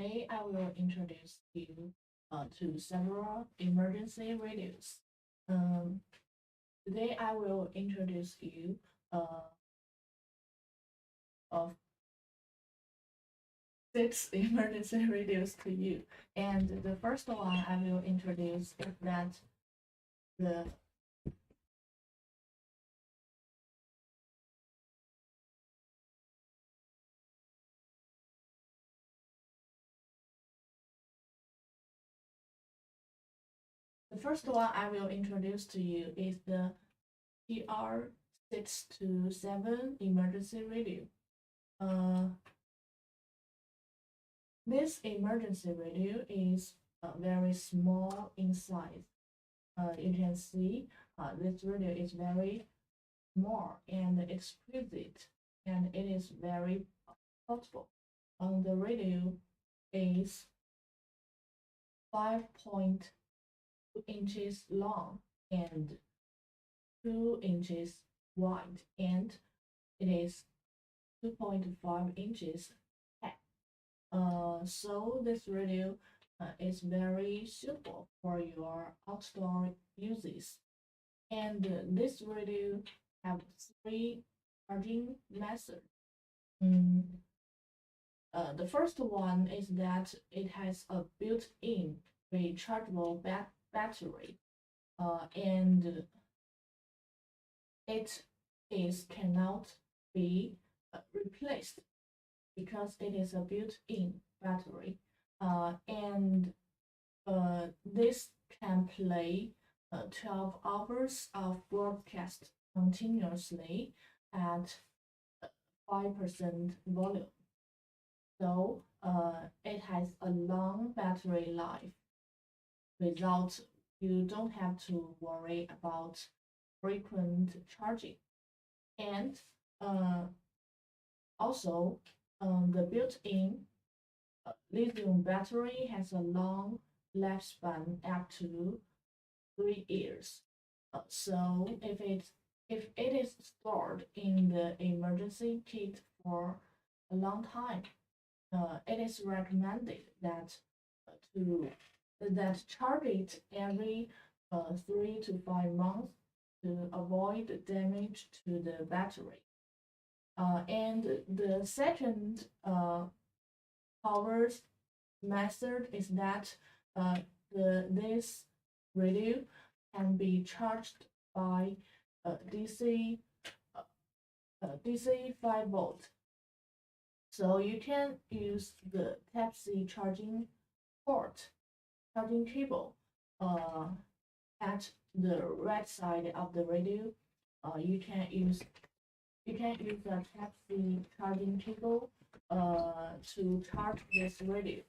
Today I will introduce you to several emergency radios. Um, Today I will introduce you of 6 emergency radios to you. And the first one I will introduce is that the first one I will introduce to you is the TR627 emergency radio. This emergency radio is very small in size. You can see this radio is very small and exquisite, and it is very portable. The radio is 5.2 inches long and 2 inches wide, and it is 2.5 inches thick. So this radio is very suitable for your outdoor uses. And this radio have 3 charging methods. The first one is that it has a built-in rechargeable battery, and it cannot be replaced because it is a built-in battery, and this can play 12 hours of broadcast continuously at 5% volume. So it has a long battery life without you don't have to worry about frequent charging. And also the built-in lithium battery has a long lifespan up to 3 years. So if it is stored in the emergency kit for a long time, it is recommended that charge it every 3 to 5 months to avoid damage to the battery. And the second power method is that this radio can be charged by DC 5 volt. So you can use the Type-C charging cable at the right side of the radio. You can use the Type-C charging cable to charge this radio,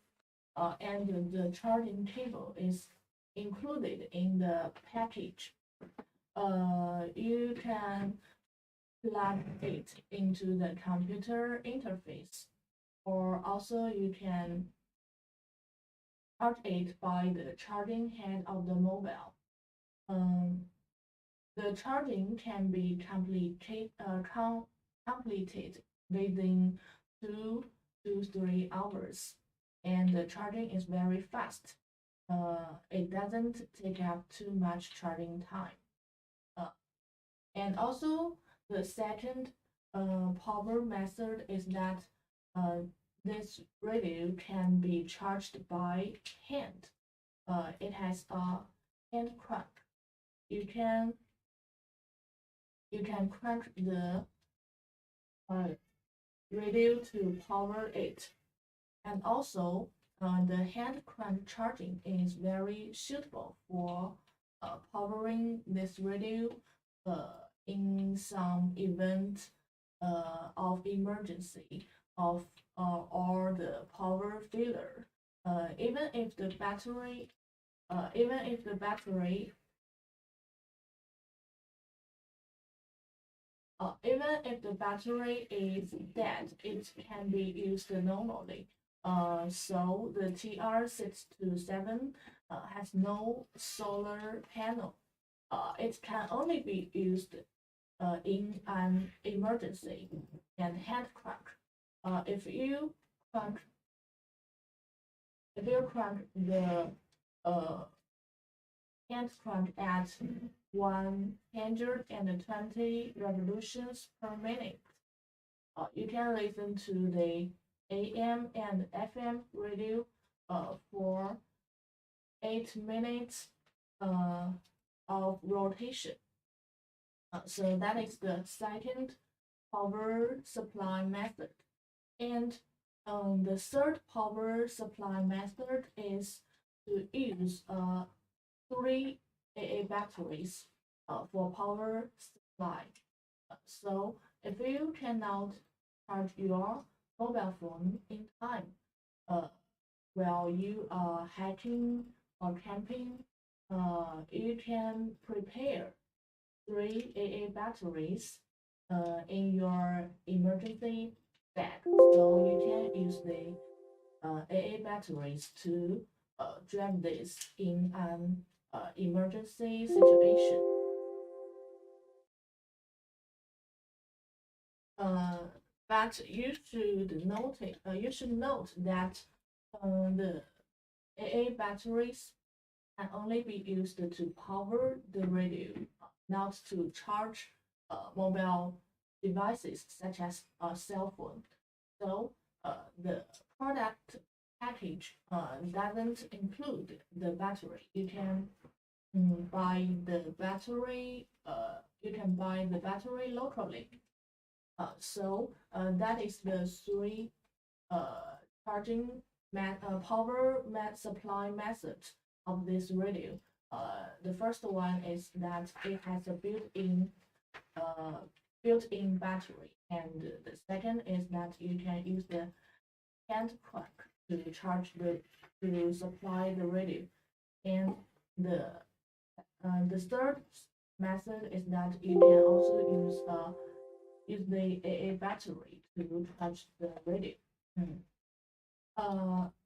and the charging cable is included in the package. You can plug it into the computer interface, or also you can charge it by the charging head of the mobile. The charging can be completed within 2 to 3 hours, and the charging is very fast. It doesn't take up too much charging time. And also, the second power method is that this radio can be charged by hand. It has a hand crank. You can crank the radio to power it, and also the hand crank charging is very suitable for powering this radio in some event of emergency or the power failure. Even if the battery is dead, it can be used normally. So the TR627 has no solar panel. It can only be used in an emergency and hand crank. If you crank if you crank the hand crank at 120 revolutions per minute, you can listen to the AM and FM radio for 8 minutes of rotation. So that is the second power supply method. And the third power supply method is to use three AA batteries for power supply. So if you cannot charge your mobile phone in time while you are hiking or camping, you can prepare three AA batteries in your emergency bag. So you can use the AA batteries to drive this in an emergency situation. But you should note that the AA batteries can only be used to power the radio, not to charge mobile devices such as a cell phone. So the product package doesn't include the battery. You can buy the battery. You can buy the battery locally. So that is the three charging power supply method of this radio. The first one is that it has a built-in battery, and the second is that you can use the hand crank to supply the radio, and the third method is that you can also use the AA battery to charge the radio.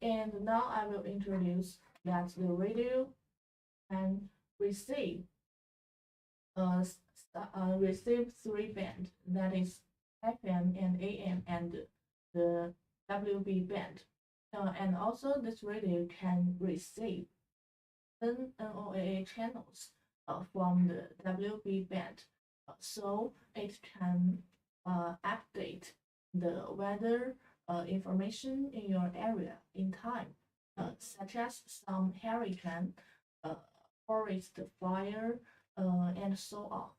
And now I will introduce that the radio can receive receive three band, that is FM and AM and the WB band. And also this radio can receive NOAA channels from the WB band. So it can update the weather information in your area in time, such as some hurricane, forest fire, and so on.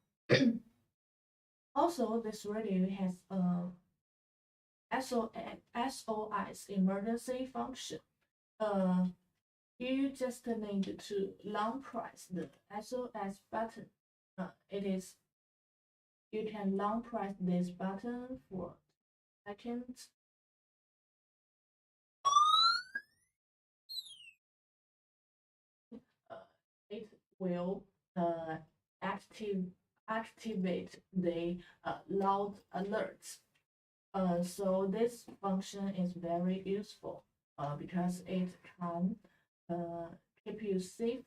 Also, this radio has a SOS emergency function. You just need to long press the SOS button. You can long press this button for seconds. It will activate the loud alerts. So this function is very useful because it can keep you safe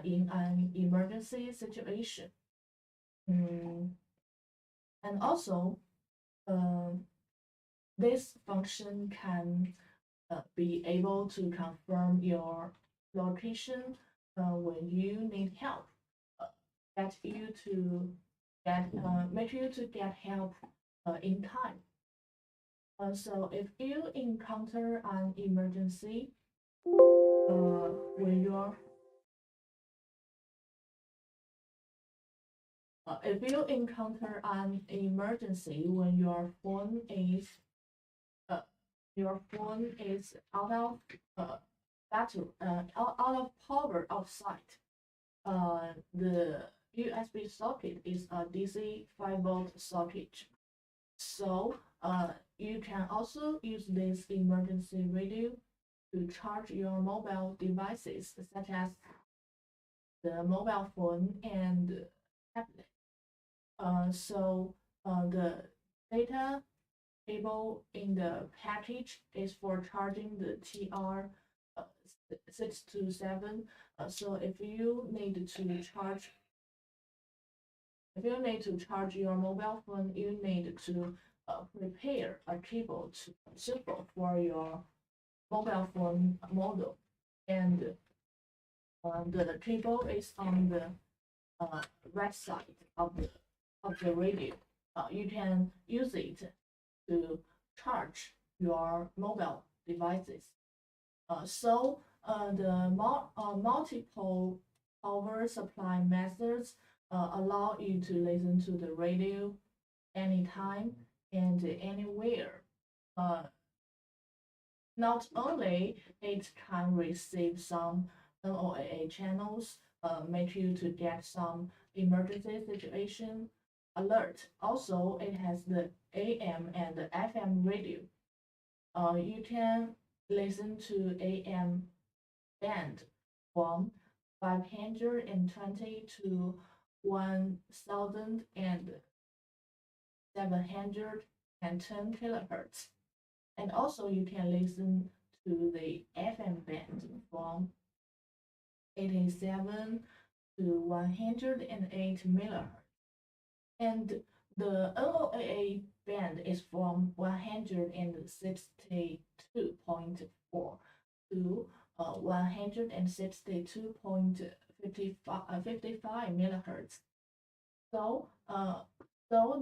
in an emergency situation. And also, this function can be able to confirm your location when you need help. Make you to get help in time. So if you encounter an emergency when you're if you encounter an emergency when your phone is out of battery out of power outside, the USB socket is a DC 5-volt socket. So you can also use this emergency radio to charge your mobile devices such as the mobile phone and tablet. So the data cable in the package is for charging the TR625. So if you need to charge your mobile phone, you need to prepare a cable suitable for your mobile phone model, and the cable is on the right side of the radio. You can use it to charge your mobile devices. The multiple power supply methods allow you to listen to the radio anytime and anywhere. Uh, Not only it can receive some NOAA channels, make you to get some emergency situation alert. Also, it has the AM and the FM radio. You can listen to AM band from 520 to 1710 kilohertz. And also you can listen to the FM band from 87 to 108 megahertz. And the NOAA band is from 162.4 to 162.55 megahertz. So,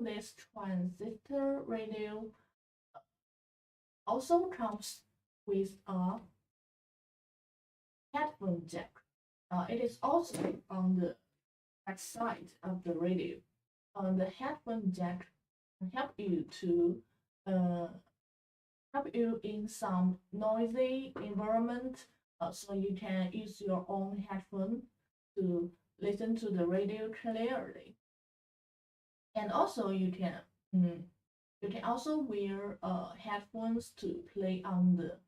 this transistor radio also comes with a headphone jack. It is also on the back side of the radio. The headphone jack can help you in some noisy environment, so you can use your own headphone to listen to the radio clearly. And also you can also wear headphones to play on the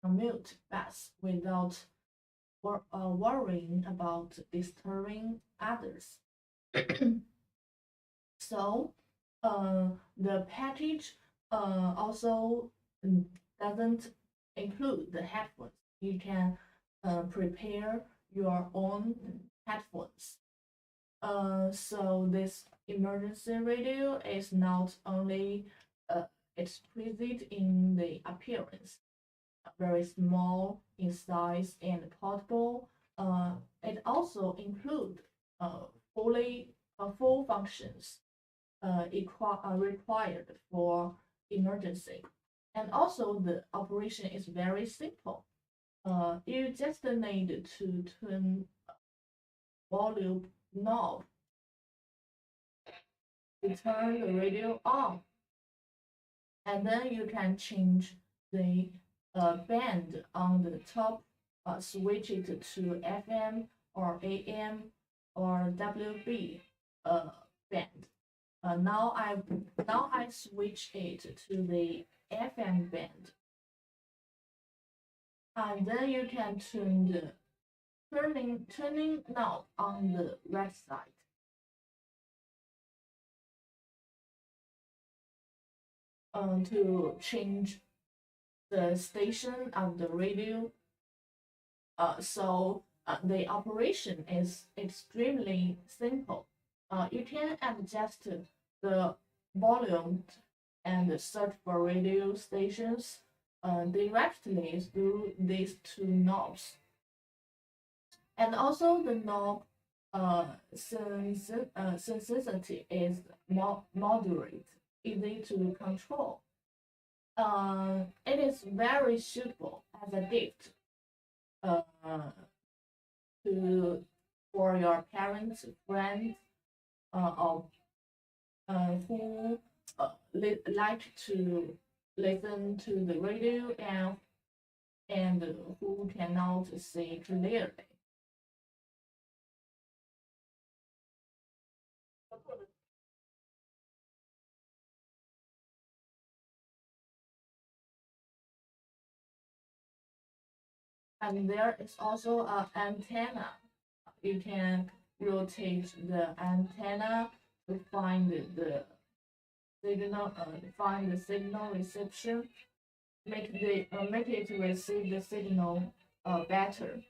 mute bass without worrying about disturbing others. So the package also doesn't include the headphones. You can prepare your own headphones. So this emergency radio is not only exquisite in the appearance, very small in size and portable. It also includes full functions required for emergency. And also the operation is very simple. You just need to turn volume knob to turn the radio on, and then you can change the band on the top, switch it to FM or AM or WB band. Now I switch it to the FM band, and then you can turn the turning knob on the right side. To change the station of the radio. The operation is extremely simple. You can adjust the volume and search for radio stations directly through these two knobs. And also the knob sensitivity is moderate, easy to control. It is very suitable as a gift for your parents, friends, or who like to listen to the radio and who cannot see clearly. And there is also an antenna. You can rotate the antenna to find the signal reception, make it receive the signal better.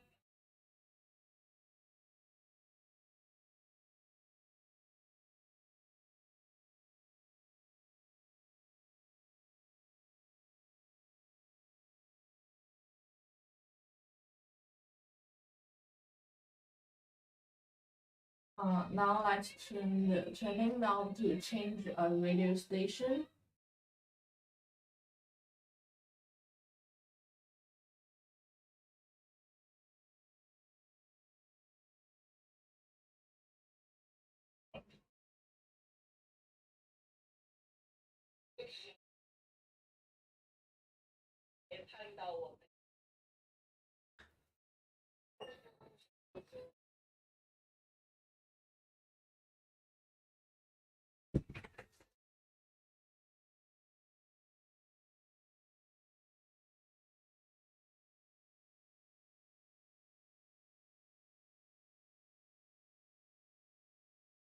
Now let's turn the turning knob to change a radio station.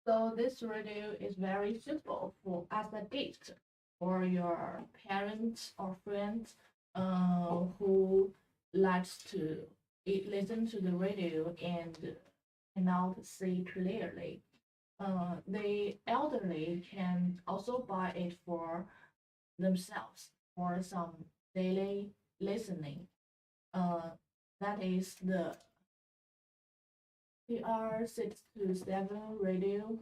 So this radio is very suitable for as a gift for your parents or friends who likes to listen to the radio and cannot see clearly. The elderly can also buy it for themselves for some daily listening. Uh, that is the TR627 radio.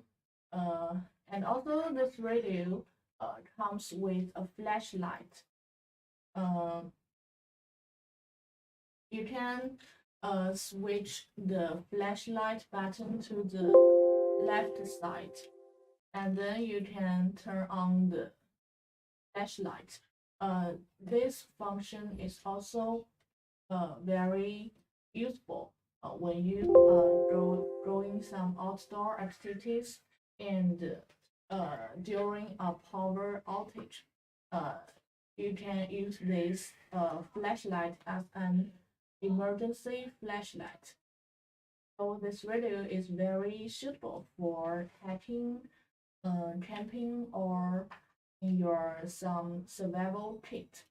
And also this radio comes with a flashlight. Uh, you can switch the flashlight button to the left side, and then you can turn on the flashlight. This function is also very useful when you doing some outdoor activities and during a power outage. Uh, you can use this flashlight as an emergency flashlight. So this radio is very suitable for hiking, camping, or in your some survival kit.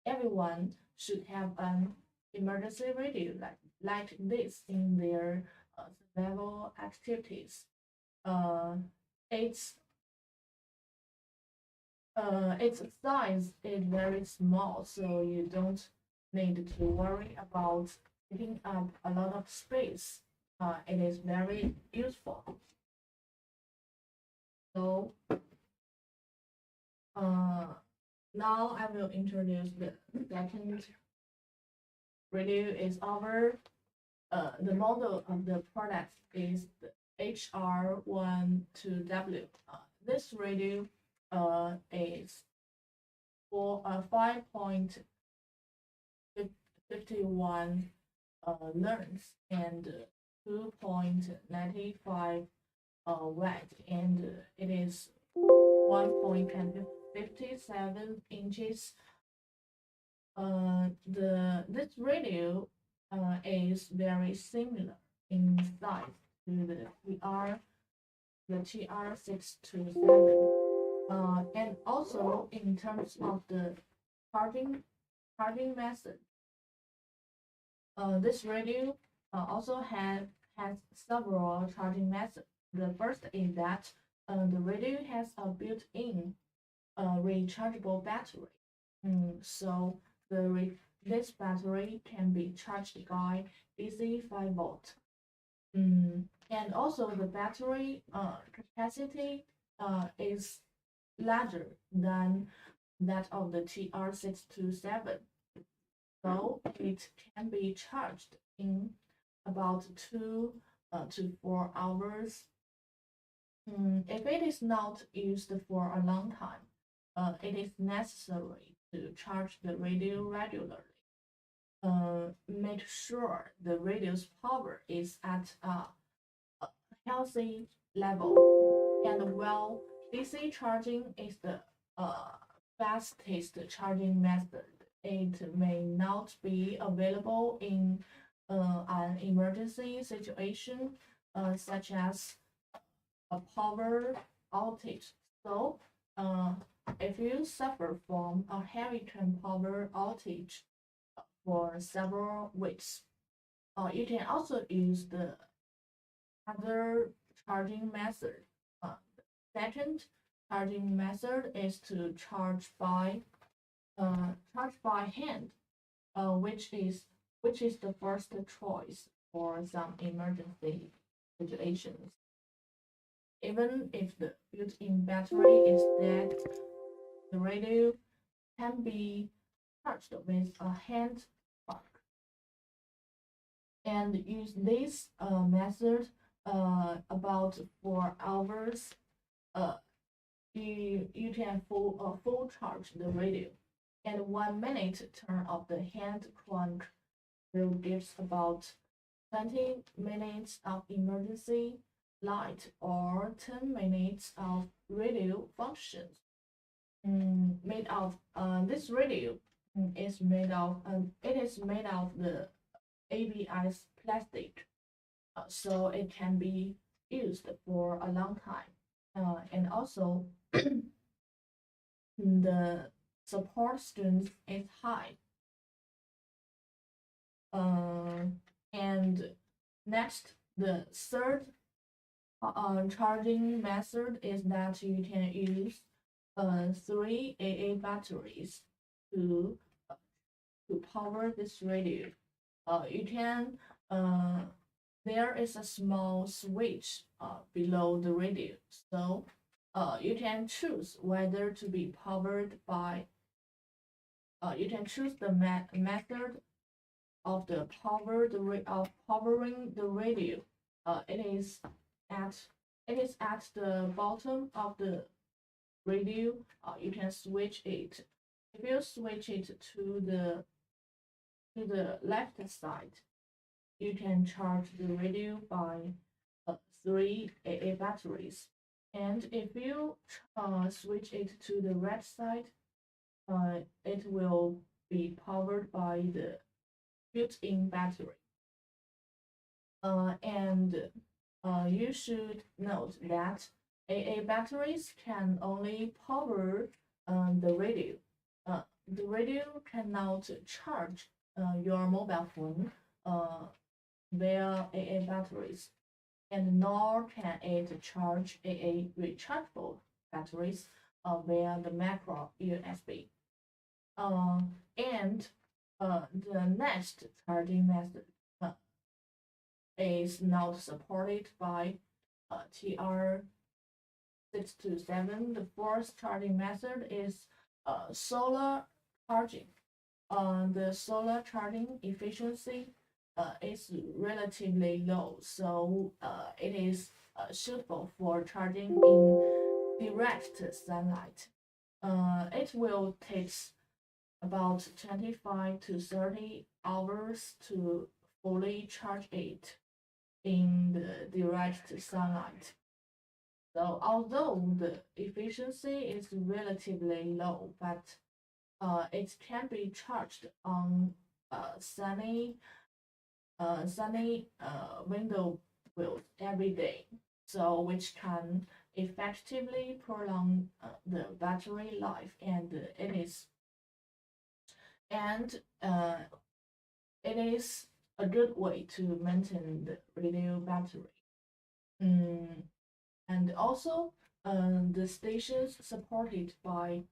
Everyone should have an emergency radio like this in their survival activities. Uh, its its size is very small, so you don't need to worry about taking up a lot of space. It is very useful. So uh, now I will introduce the second radio. Is our the model of the product is the HR12W. This radio is for 5.51 learns and 2.95 watt, and it is 1.57 inches. This radio is very similar in size to the TR627. And also in terms of the charging method, this radio also has several charging methods. The first is that the radio has a built-in rechargeable battery. So this battery can be charged by DC 5 volt. And also the battery capacity is larger than that of the TR627. So it can be charged in about 2 to 4 hours. If it is not used for a long time, it is necessary to charge the radio regularly. Make sure the radio's power is at a healthy level. And while DC charging is the fastest charging method, it may not be available in an emergency situation such as a power outage. So, if you suffer from a hurricane power outage for several weeks, you can also use the other charging method. Second charging method is to charge by hand, which is the first choice for some emergency situations. Even if the built-in battery is dead, the radio can be charged with a hand plug. And use this method about 4 hours. Uh, you can full charge the radio, and 1 minute turn of the hand crank will give about 20 minutes of emergency light or 10 minutes of radio functions. Made of this radio is made of it is made of the ABS plastic, so it can be used for a long time. And also, the support strength is high. And next, the third charging method is that you can use 3 AA batteries to power this radio. You can there is a small switch below the radio, so you can choose whether to be powered by. You can choose the method of the powering the radio. It is at the bottom of the radio. You can switch it. If you switch it to the left side, you can charge the radio by 3 AA batteries. And if you switch it to the right side, it will be powered by the built-in battery. And you should note that AA batteries can only power the radio. The radio cannot charge your mobile phone via AA batteries, and nor can it charge AA rechargeable batteries via the macro USB. And the next charging method is not supported by TR627. The fourth charging method is solar charging. The solar charging efficiency is relatively low, so it is suitable for charging in direct sunlight. It will take about 25 to 30 hours to fully charge it in the direct sunlight. So although the efficiency is relatively low, but it can be charged on sunny window grills every day, so which can effectively prolong the battery life, and it is a good way to maintain the radio battery. And also, the stations supported by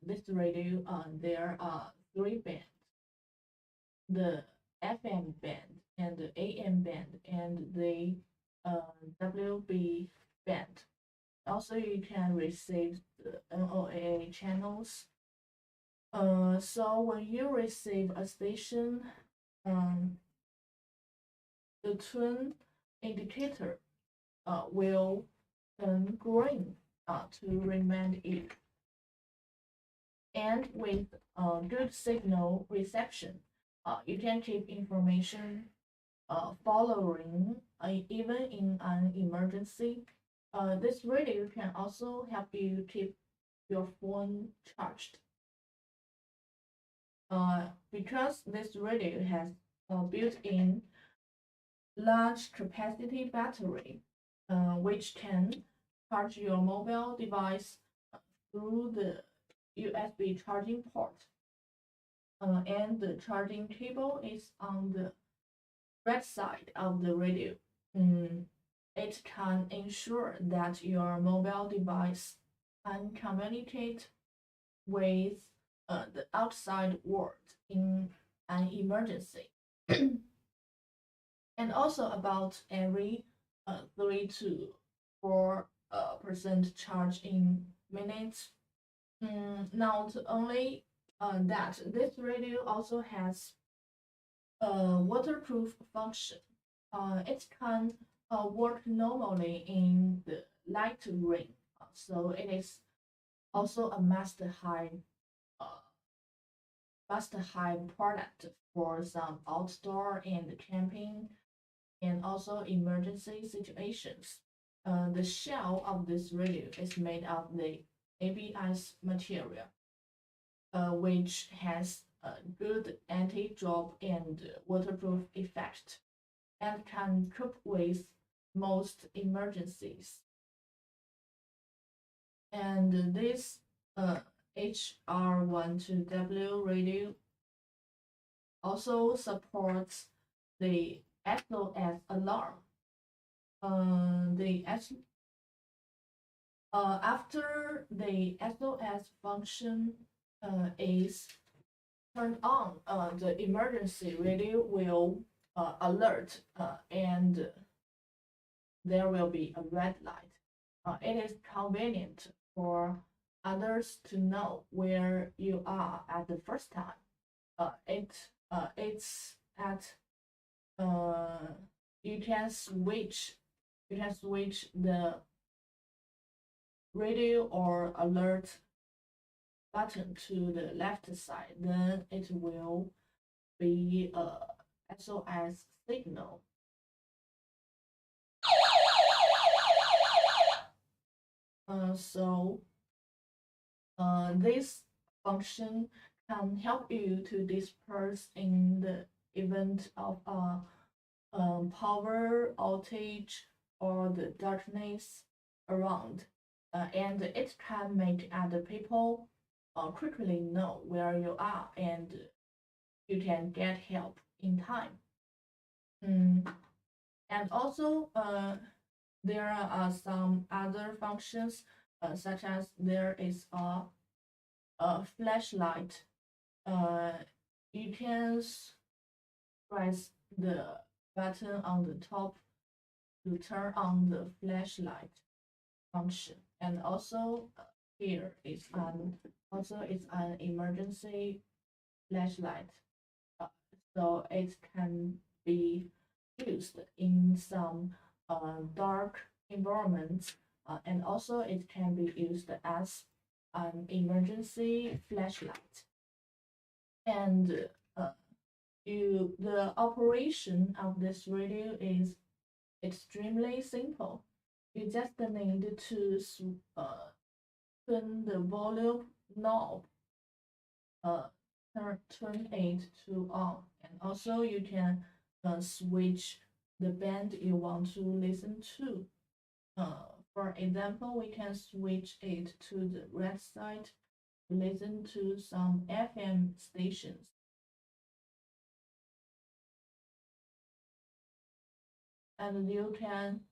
this radio, there are 3 bands: the FM band and the AM band and the WB band. Also, you can receive the NOAA channels. So when you receive a station, the tune indicator will turn green to remind you. And with good signal reception, you can keep information following even in an emergency. This radio can also help you keep your phone charged. Because this radio has a built-in large capacity battery, which can charge your mobile device through the USB charging port. And the charging cable is on the right side of the radio. It can ensure that your mobile device can communicate with the outside world in an emergency. And also about every 3 to 4% charge in minutes. Not only that, this radio also has a waterproof function. It can work normally in the light rain, so it is also a uh, must-have product for some outdoor and camping and also emergency situations. The shell of this radio is made of the ABS material, which has a good anti-drop and waterproof effect and can cope with most emergencies. And this HR12W radio also supports the SOS alarm. After the SOS function is turned on, the emergency radio will alert and there will be a red light. It is convenient for others to know where you are at the first time. It's at you can switch the radio or alert button to the left side, then it will be a SOS signal. So this function can help you to disperse in the event of a power outage or the darkness around, and it can make other people quickly know where you are and you can get help in time. And also, there are some other functions, such as there is a flashlight. You can press the button on the top to turn on the flashlight function. And also here is an emergency flashlight, so it can be used in some dark environments, and also it can be used as an emergency flashlight. And the operation of this radio is extremely simple. You just need to turn the volume knob, turn it to on, and also you can switch the band you want to listen to. For example, we can switch it to the red side to listen to some FM stations. And you can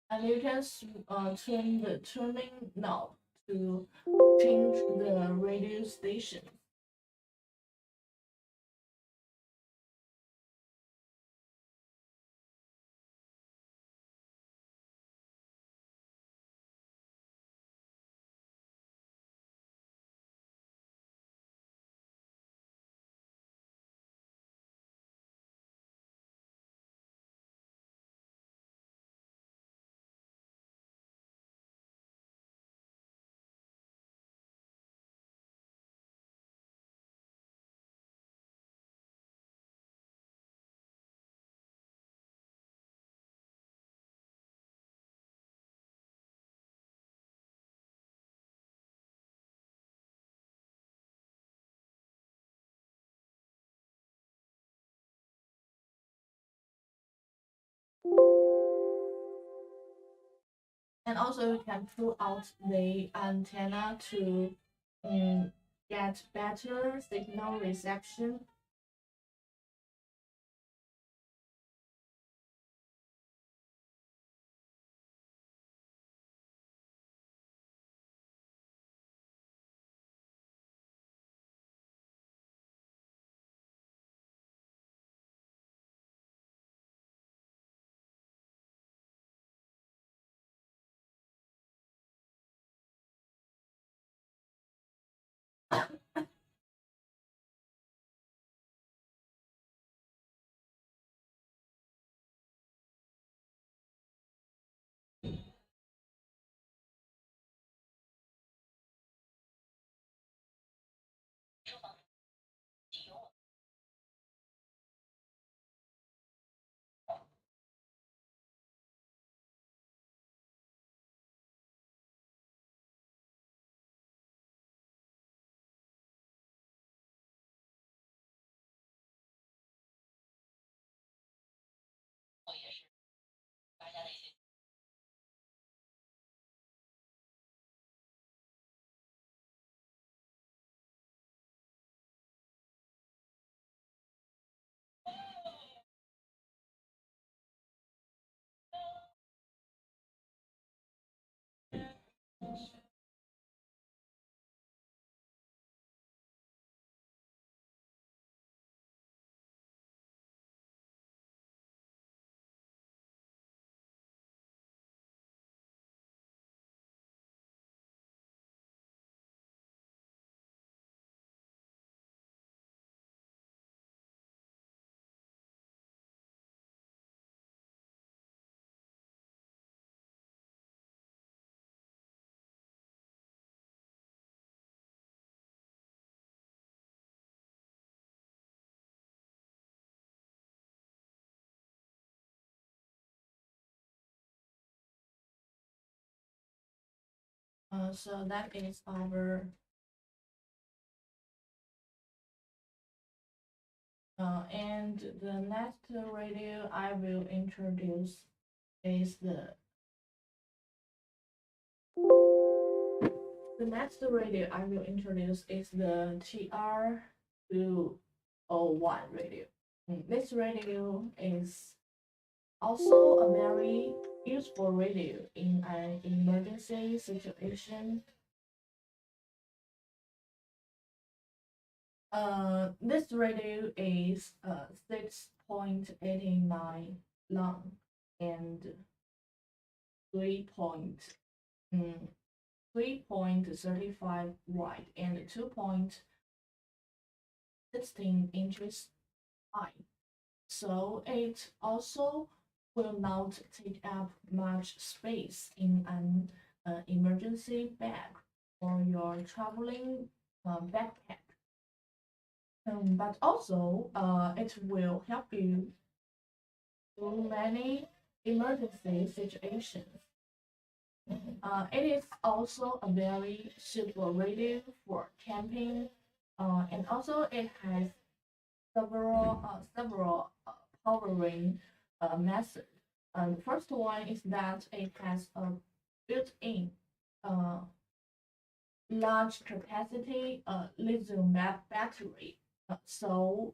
turn the tuning knob to change the radio station. And also you can pull out the antenna to get better signal reception. So that is our and the next radio I will introduce is the next radio I will introduce is the TR201 radio. This radio is also a very useful radio in an emergency situation. This radio is 6.89 long and 3.35 wide and 2.16 inches high. So it also will not take up much space in an emergency bag or your traveling backpack. But also, it will help you through many emergency situations. It is also a very suitable radio for camping, and also it has several powering methods. The first one is that it has a built-in uh, large capacity lithium battery. So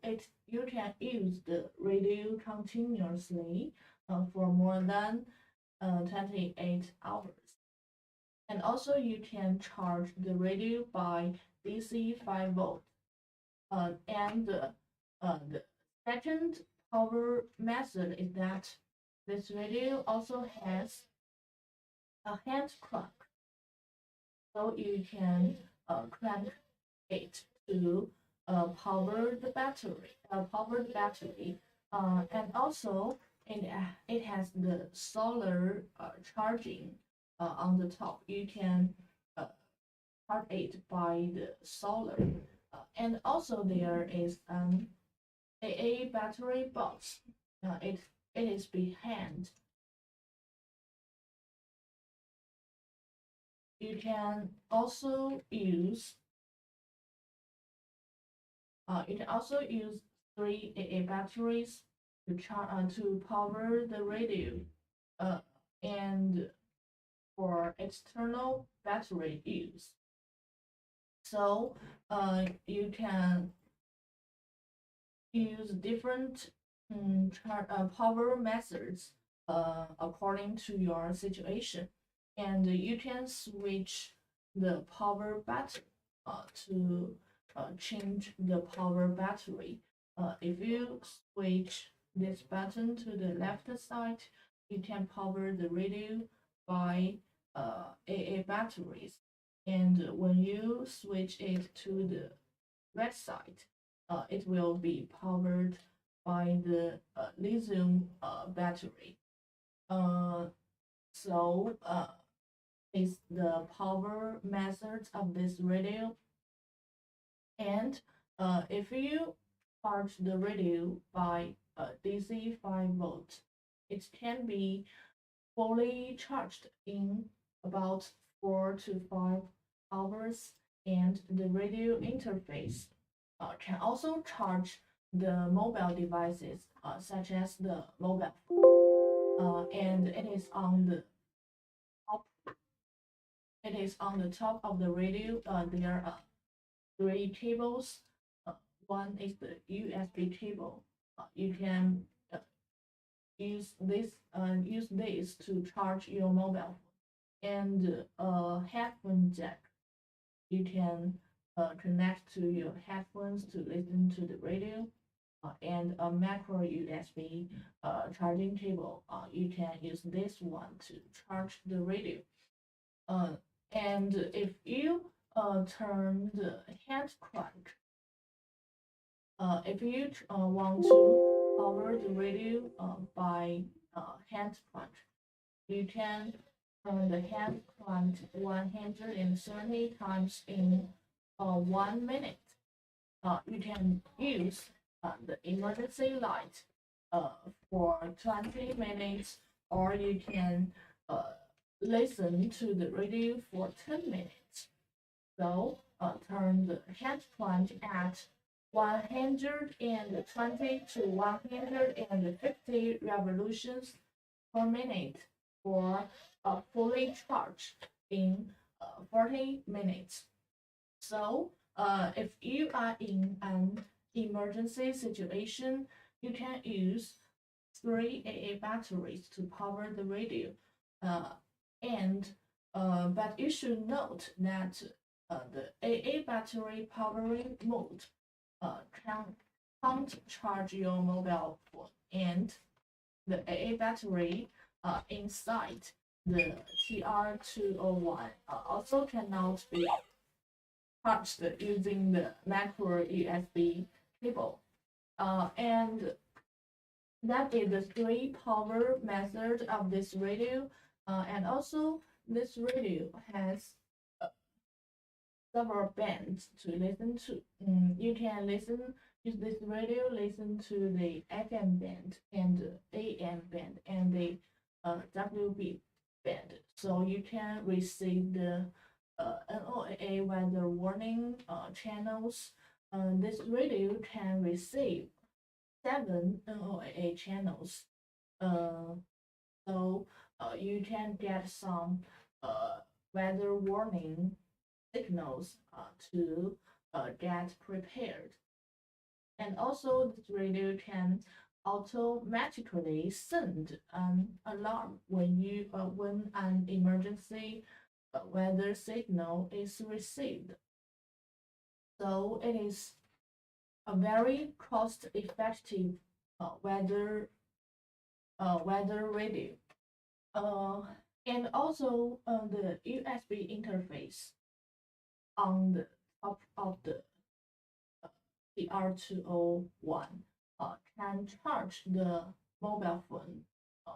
you can use the radio continuously for more than 28 hours. And also you can charge the radio by DC 5 volt. And the second power method is that this radio also has a hand crank, so you can crank it to power the battery. And also it has the solar charging on the top. You can charge it by the solar. And also there is an AA battery box. It is behind. You can also use 3 AA batteries to power the radio, and for external battery use. So you can use different power methods according to your situation, and you can switch the power button to change the power battery. If you switch this button to the left side, you can power the radio by AA batteries, and when you switch it to the right side, it will be powered by the lithium battery. So is the power methods of this radio. And if you charge the radio by DC 5 volt, it can be fully charged in about 4 to 5 hours, and the radio interface can also charge the mobile devices such as the mobile phone. and it is on the top. It is on the top of the radio. There are three cables. One is the USB cable. You can use this to charge your mobile phone, and a headphone jack. You can connect to your headphones to listen to the radio, and a macro USB charging cable. You can use this one to charge the radio. Uh, and if you turn the hand crank, if you want to power the radio by hand crank, you can turn the hand crank 130 times in 1 minute. You can use the emergency light for 20 minutes, or you can listen to the radio for 10 minutes. So turn the hand crank at 120 to 150 revolutions per minute for fully charged in 40 minutes. So if you are in an emergency situation, you can use 3 AA batteries to power the radio. Uh, and but you should note that the AA battery powering mode can't charge your mobile phone, and the AA battery inside the TR201 also cannot be charged using the macro USB cable. And that is the three power method of this radio. And also this radio has several bands to listen to. You can use this radio, listen to the FM band and the AM band and the WB band. So you can receive the NOAA weather warning channels. This radio can receive 7 NOAA channels. So you can get some weather warning signals to get prepared. And also, this radio can automatically send an alarm when an emergency weather signal is received. So it is a very cost-effective weather radio. And also the USB interface on the top of the TR201 can charge the mobile phone,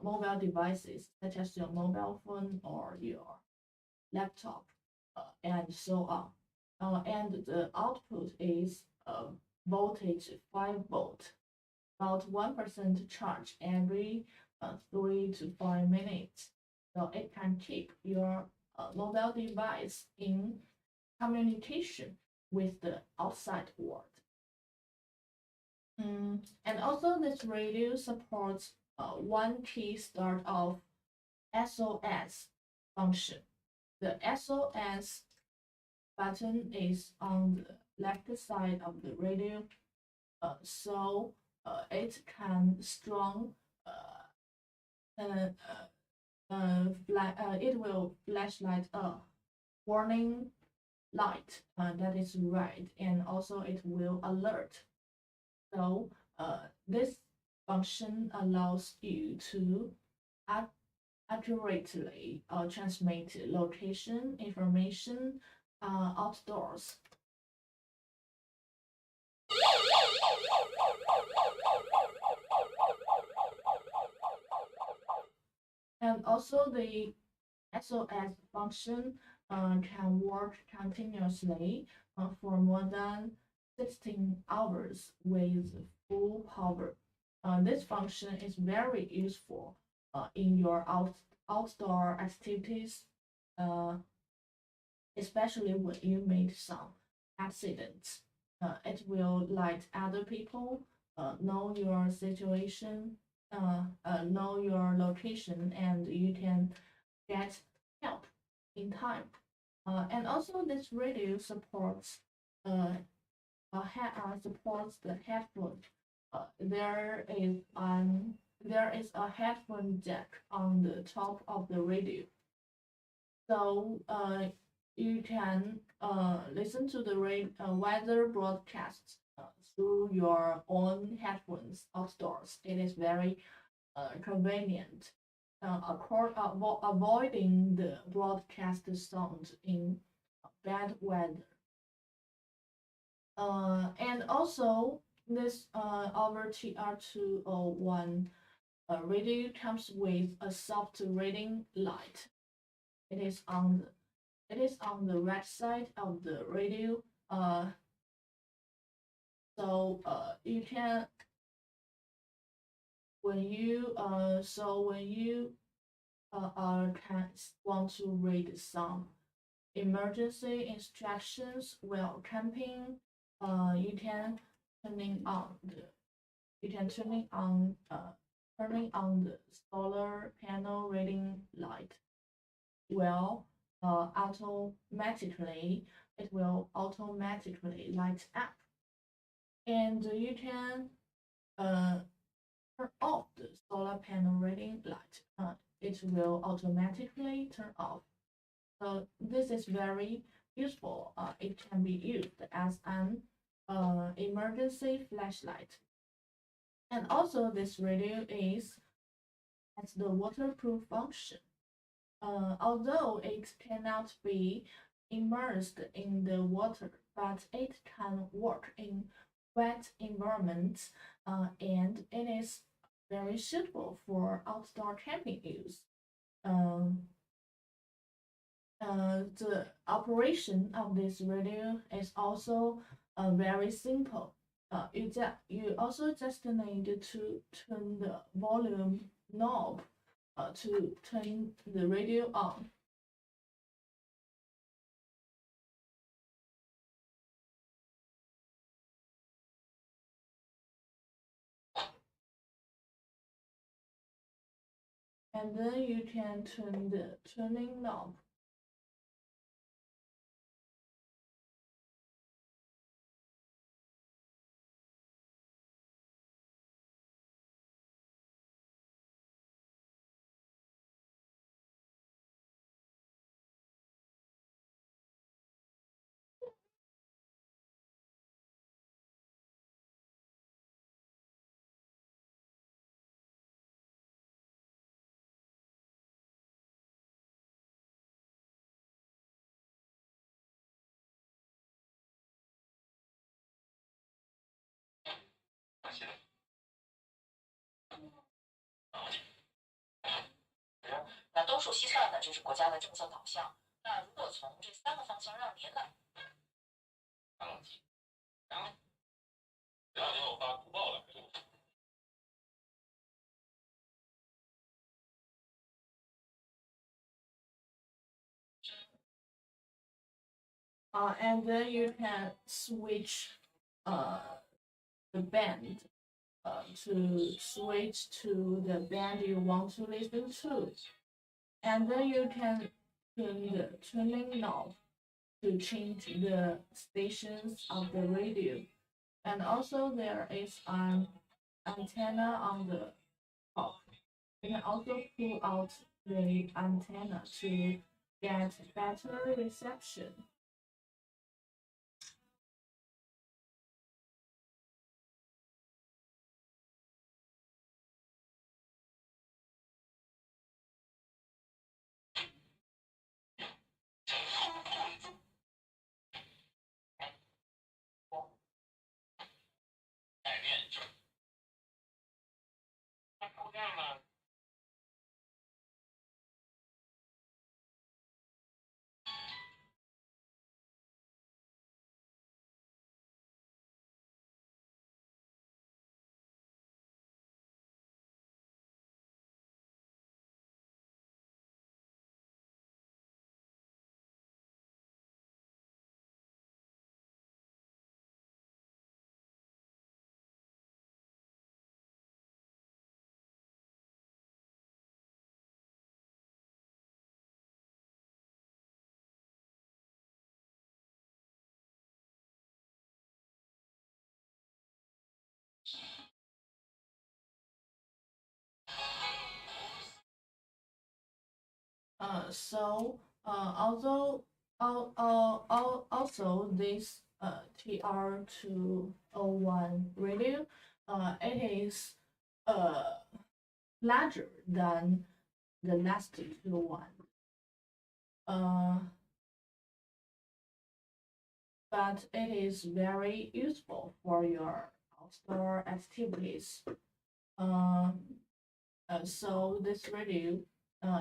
mobile devices such as your mobile phone or your laptop, and so on. And the output is voltage 5 volt, about 1% charge every 3 to 5 minutes. So it can keep your mobile device in communication with the outside world. And also this radio supports one key start of SOS function. The SOS button is on the left side of the radio, so it can strong it will flashlight a warning light that is red, and also it will alert. So this function allows you to accurately transmit location information outdoors. And also the SOS function can work continuously for more than 16 hours with full power. This function is very useful in your outdoor activities, especially when you made some accidents. It will let other people know your situation know your location and you can get help in time. And also this radio supports supports the headphone. There is a headphone jack on the top of the radio, so you can listen to the weather broadcasts through your own headphones outdoors. It is very convenient, avoiding the broadcast sound in bad weather. And also this our TR201 radio comes with a soft reading light. It is on the right side of the radio. So you can when you can want to read some emergency instructions while camping, you can turning on the you can turning on the solar panel reading light. Well, automatically it will automatically light up, and you can uh, turn off the solar panel reading light. It will automatically turn off. So this is very useful. It can be used as an emergency flashlight. And also this radio has the waterproof function. Although it cannot be immersed in the water, but it can work in wet environments, and it is very suitable for outdoor camping use. Um, the operation of this radio is also very simple. You also just need to turn the volume knob to turn the radio on. And then you can turn the turning knob. And then you can switch uh, the band to switch to the band you want to listen to. And then you can turn the tuning knob to change the stations of the radio. And also there is an antenna on the top. You can also pull out the antenna to get better reception. Also this TR201 radio, it is larger than the last two one. But it is very useful for your outdoor activities. So this radio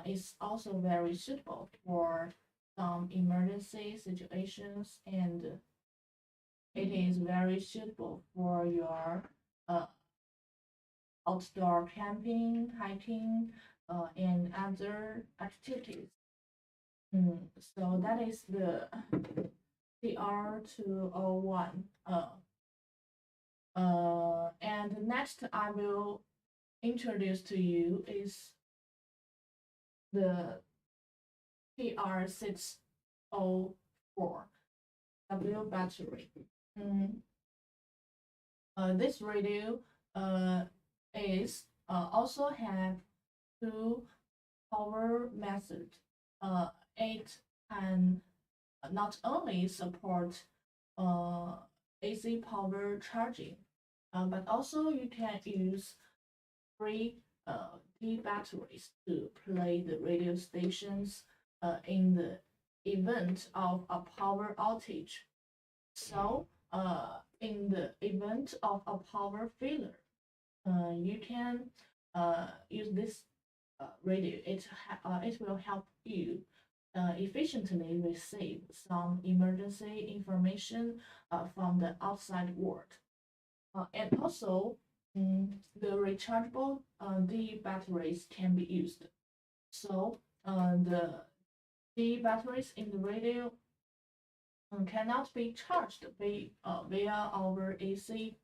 is also very suitable for some emergency situations, and it is very suitable for your uh, outdoor camping, hiking, and other activities. So that is the TR201. And next I will introduce to you is the TR604 W battery. This radio is also have two power methods. It can not only support AC power charging, but also you can use free D batteries to play the radio stations in the event of a power outage. So, in the event of a power failure, you can use this radio. It will help you efficiently receive some emergency information from the outside world. And also, the rechargeable D batteries can be used. So, the D batteries in the radio cannot be charged via our AC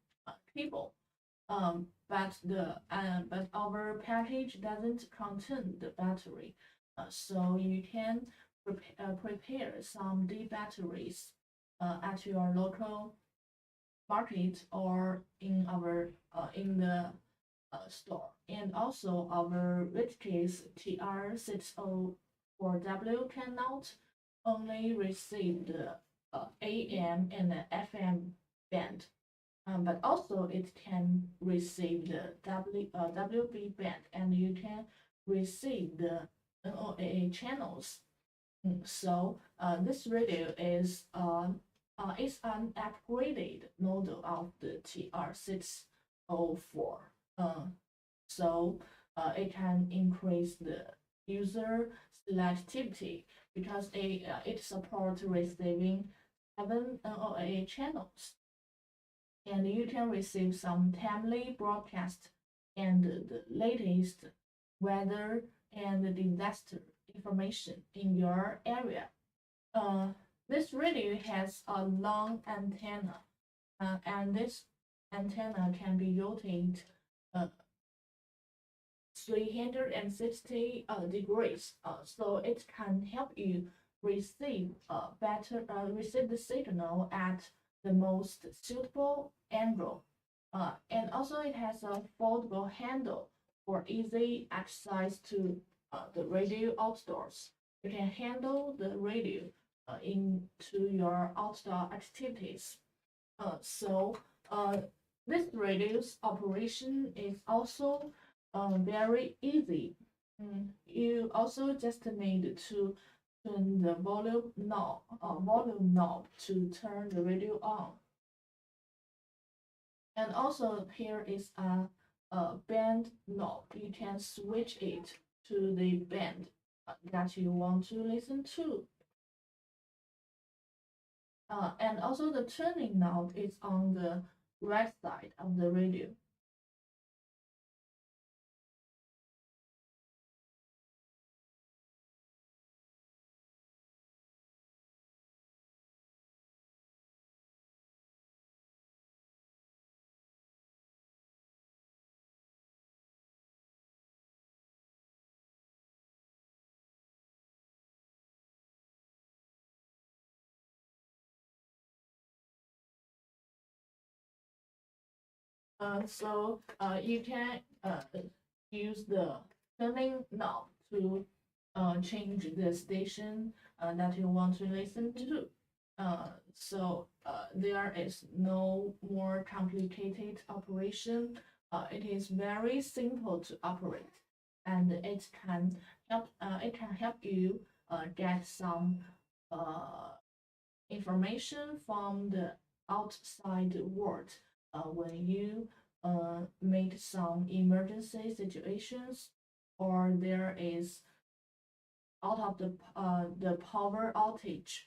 cable. But our package doesn't contain the battery, so you can prepare some D batteries at your local market or in the store. And also our Retekess TR604W cannot only receive the AM and the FM band, but also it can receive the WB band, and you can receive the NOAA channels. So this radio is an upgraded model of the TR604. So it can increase the user selectivity because it supports receiving 7 NOAA channels, and you can receive some timely broadcast and the latest weather and disaster information in your area. This radio has a long antenna, and this antenna can be rotated 360 degrees, so it can help you receive receive the signal at the most suitable angle. And also it has a foldable handle for easy access to the radio outdoors. You can handle the radio into your outdoor activities. So this radio's operation is also very easy. You also just need to turn the volume knob to turn the radio on. And also here is a band knob. You can switch it to the band that you want to listen to. And also the turning knob is on the right side of the radio. So you can use the turning knob to change the station that you want to listen to. There is no more complicated operation. It is very simple to operate, and it can help you get some uh, information from the outside world when you meet some emergency situations, or there is out of the power outage.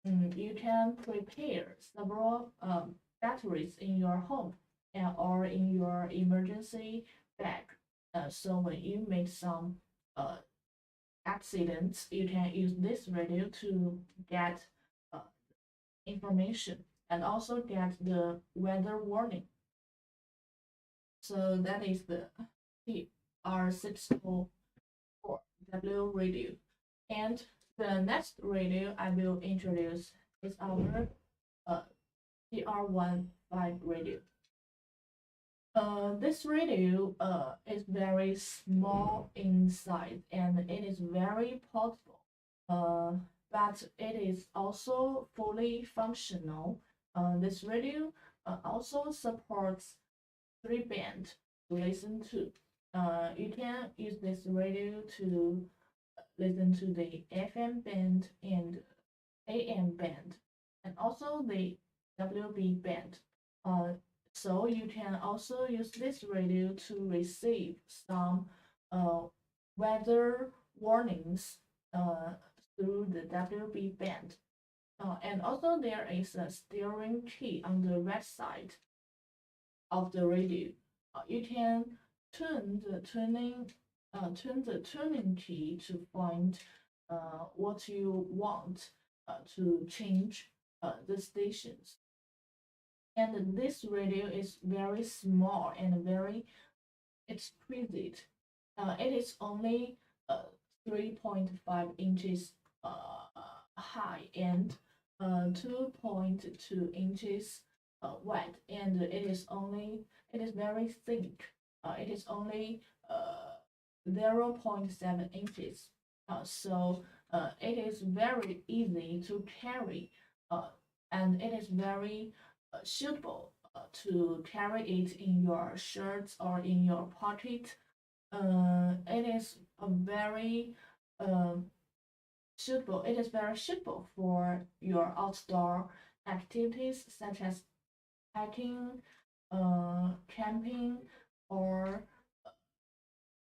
You can prepare several batteries in your home or in your emergency bag. So when you make some uh, accidents, you can use this radio to get uh, information and also get the weather warning. So that is the TR625 radio. And the next radio I will introduce is our uh, TR15 radio. This radio is very small in size and it is very portable. But it is also fully functional. This radio also supports 3 band to listen to. You can use this radio to listen to the FM band and AM band, and also the WB band. Uh, so you can also use this radio to receive some uh, weather warnings through the WB band. And also there is a steering key on the right side of the radio. You can turn the tuning key to find what you want to change the stations. And this radio is very small and very exquisite. It is only 3.5 inches high and 2.2 inches wide, and it is very thick. It is only 0.7 inches. It is very easy to carry, and it is very suitable to carry it in your shirts or in your pocket. It is a very suitable. It is very suitable for your outdoor activities such as hiking, camping, or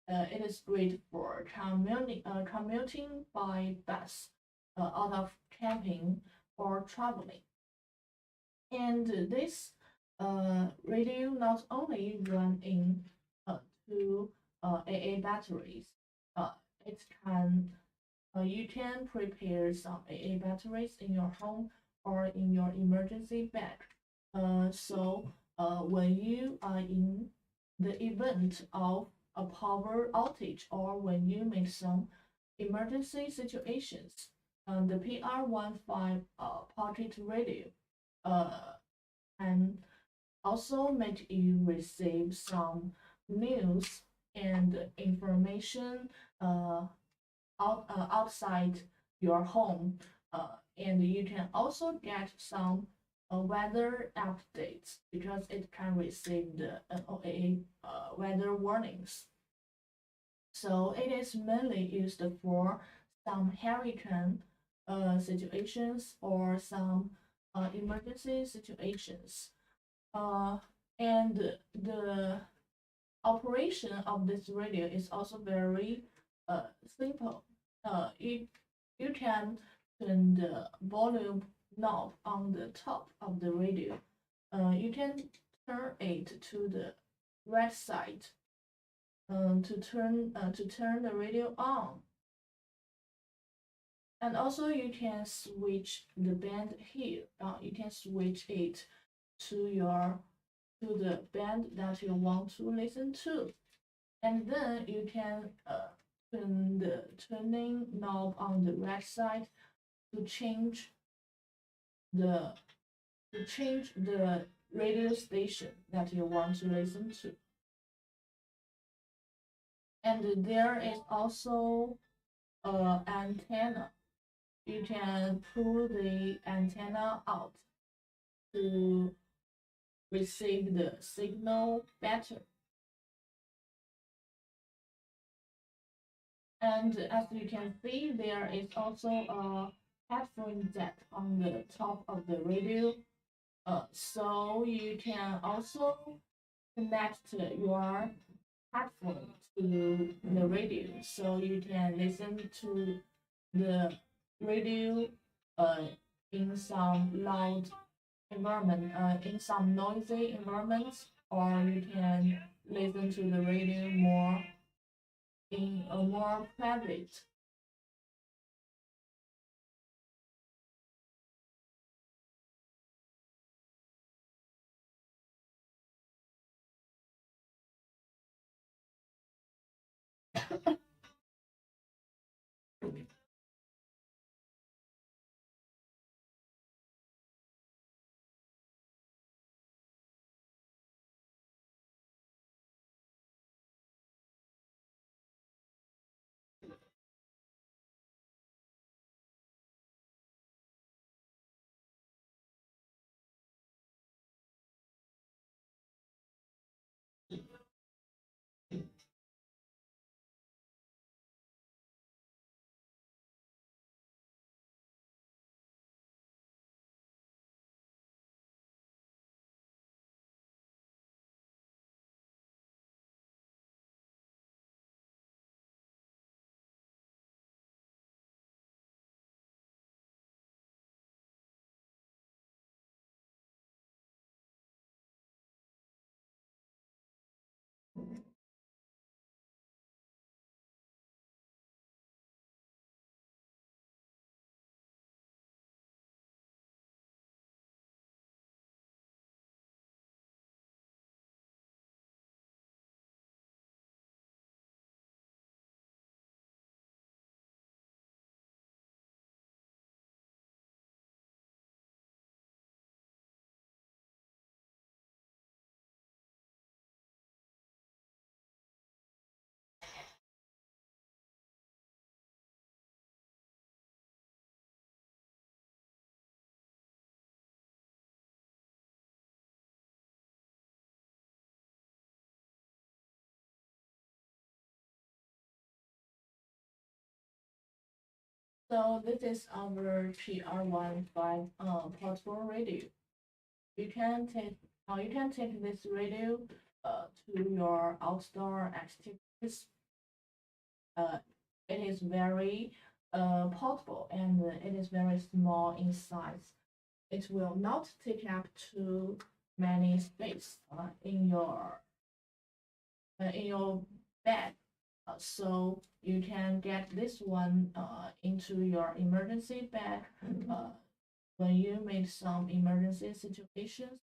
it is great for commuting by bus, out of camping or traveling. And this radio not only run in two AA batteries, uh, it can you can prepare some AA batteries in your home or in your emergency bag. When you are in the event of a power outage or when you make some emergency situations, the PR15 pocket radio can also make you receive some news and information outside your home, and you can also get some weather updates because it can receive the NOAA weather warnings. So it is mainly used for some hurricane situations or some emergency situations. And the operation of this radio is also very simple. You can turn the volume knob on the top of the radio. You can turn it to the right side to turn the radio on. And also you can switch the band here. You can switch it to the band that you want to listen to. And then you can turn the tuning knob on the right side to change the radio station that you want to listen to. And there is also an antenna. You can pull the antenna out to receive the signal better. And as you can see, there is also a headphone jack on the top of the radio. So you can also connect your headphone to the radio, so you can listen to the radio uh, in some loud environment, in some noisy environments, or you can listen to the radio more in a more private. So this is our TR15 portable radio. You can take this radio to your outdoor activities. Uh, it is very portable, and it is very small in size. It will not take up too many space in your bag. So you can get this one into your emergency bag. When you meet some emergency situations,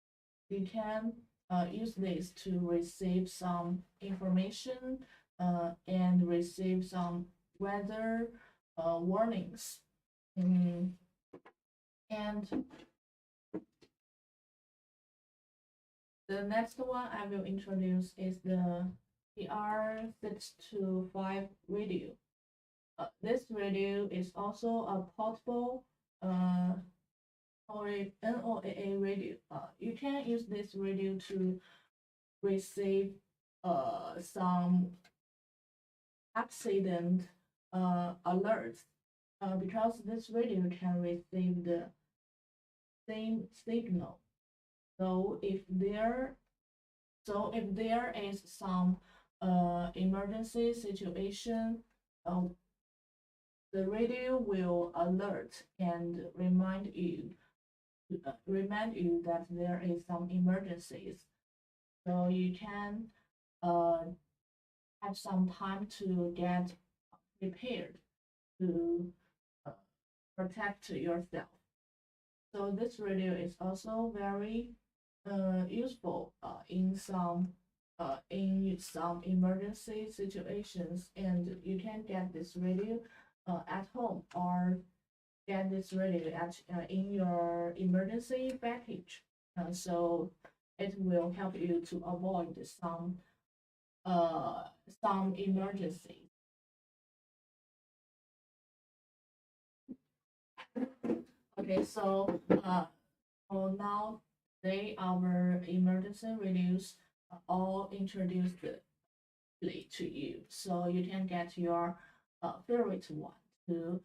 you can use this to receive some information and receive some weather warnings. And the next one I will introduce is the TR625 radio. This radio is also a portable or NOAA radio. You can use this radio to receive some accident alerts because this radio can receive the same signal. So if there is some emergency situation, uh, the radio will alert and remind you that there is some emergencies. So you can uh, have some time to get prepared to uh, protect yourself. So this radio is also very useful in some emergency situations, and you can get this radio at home or get this radio in your emergency package. So it will help you to avoid some some emergencies. Okay, so for now, today our emergency radios are all introduced to you, so you can get your favorite one to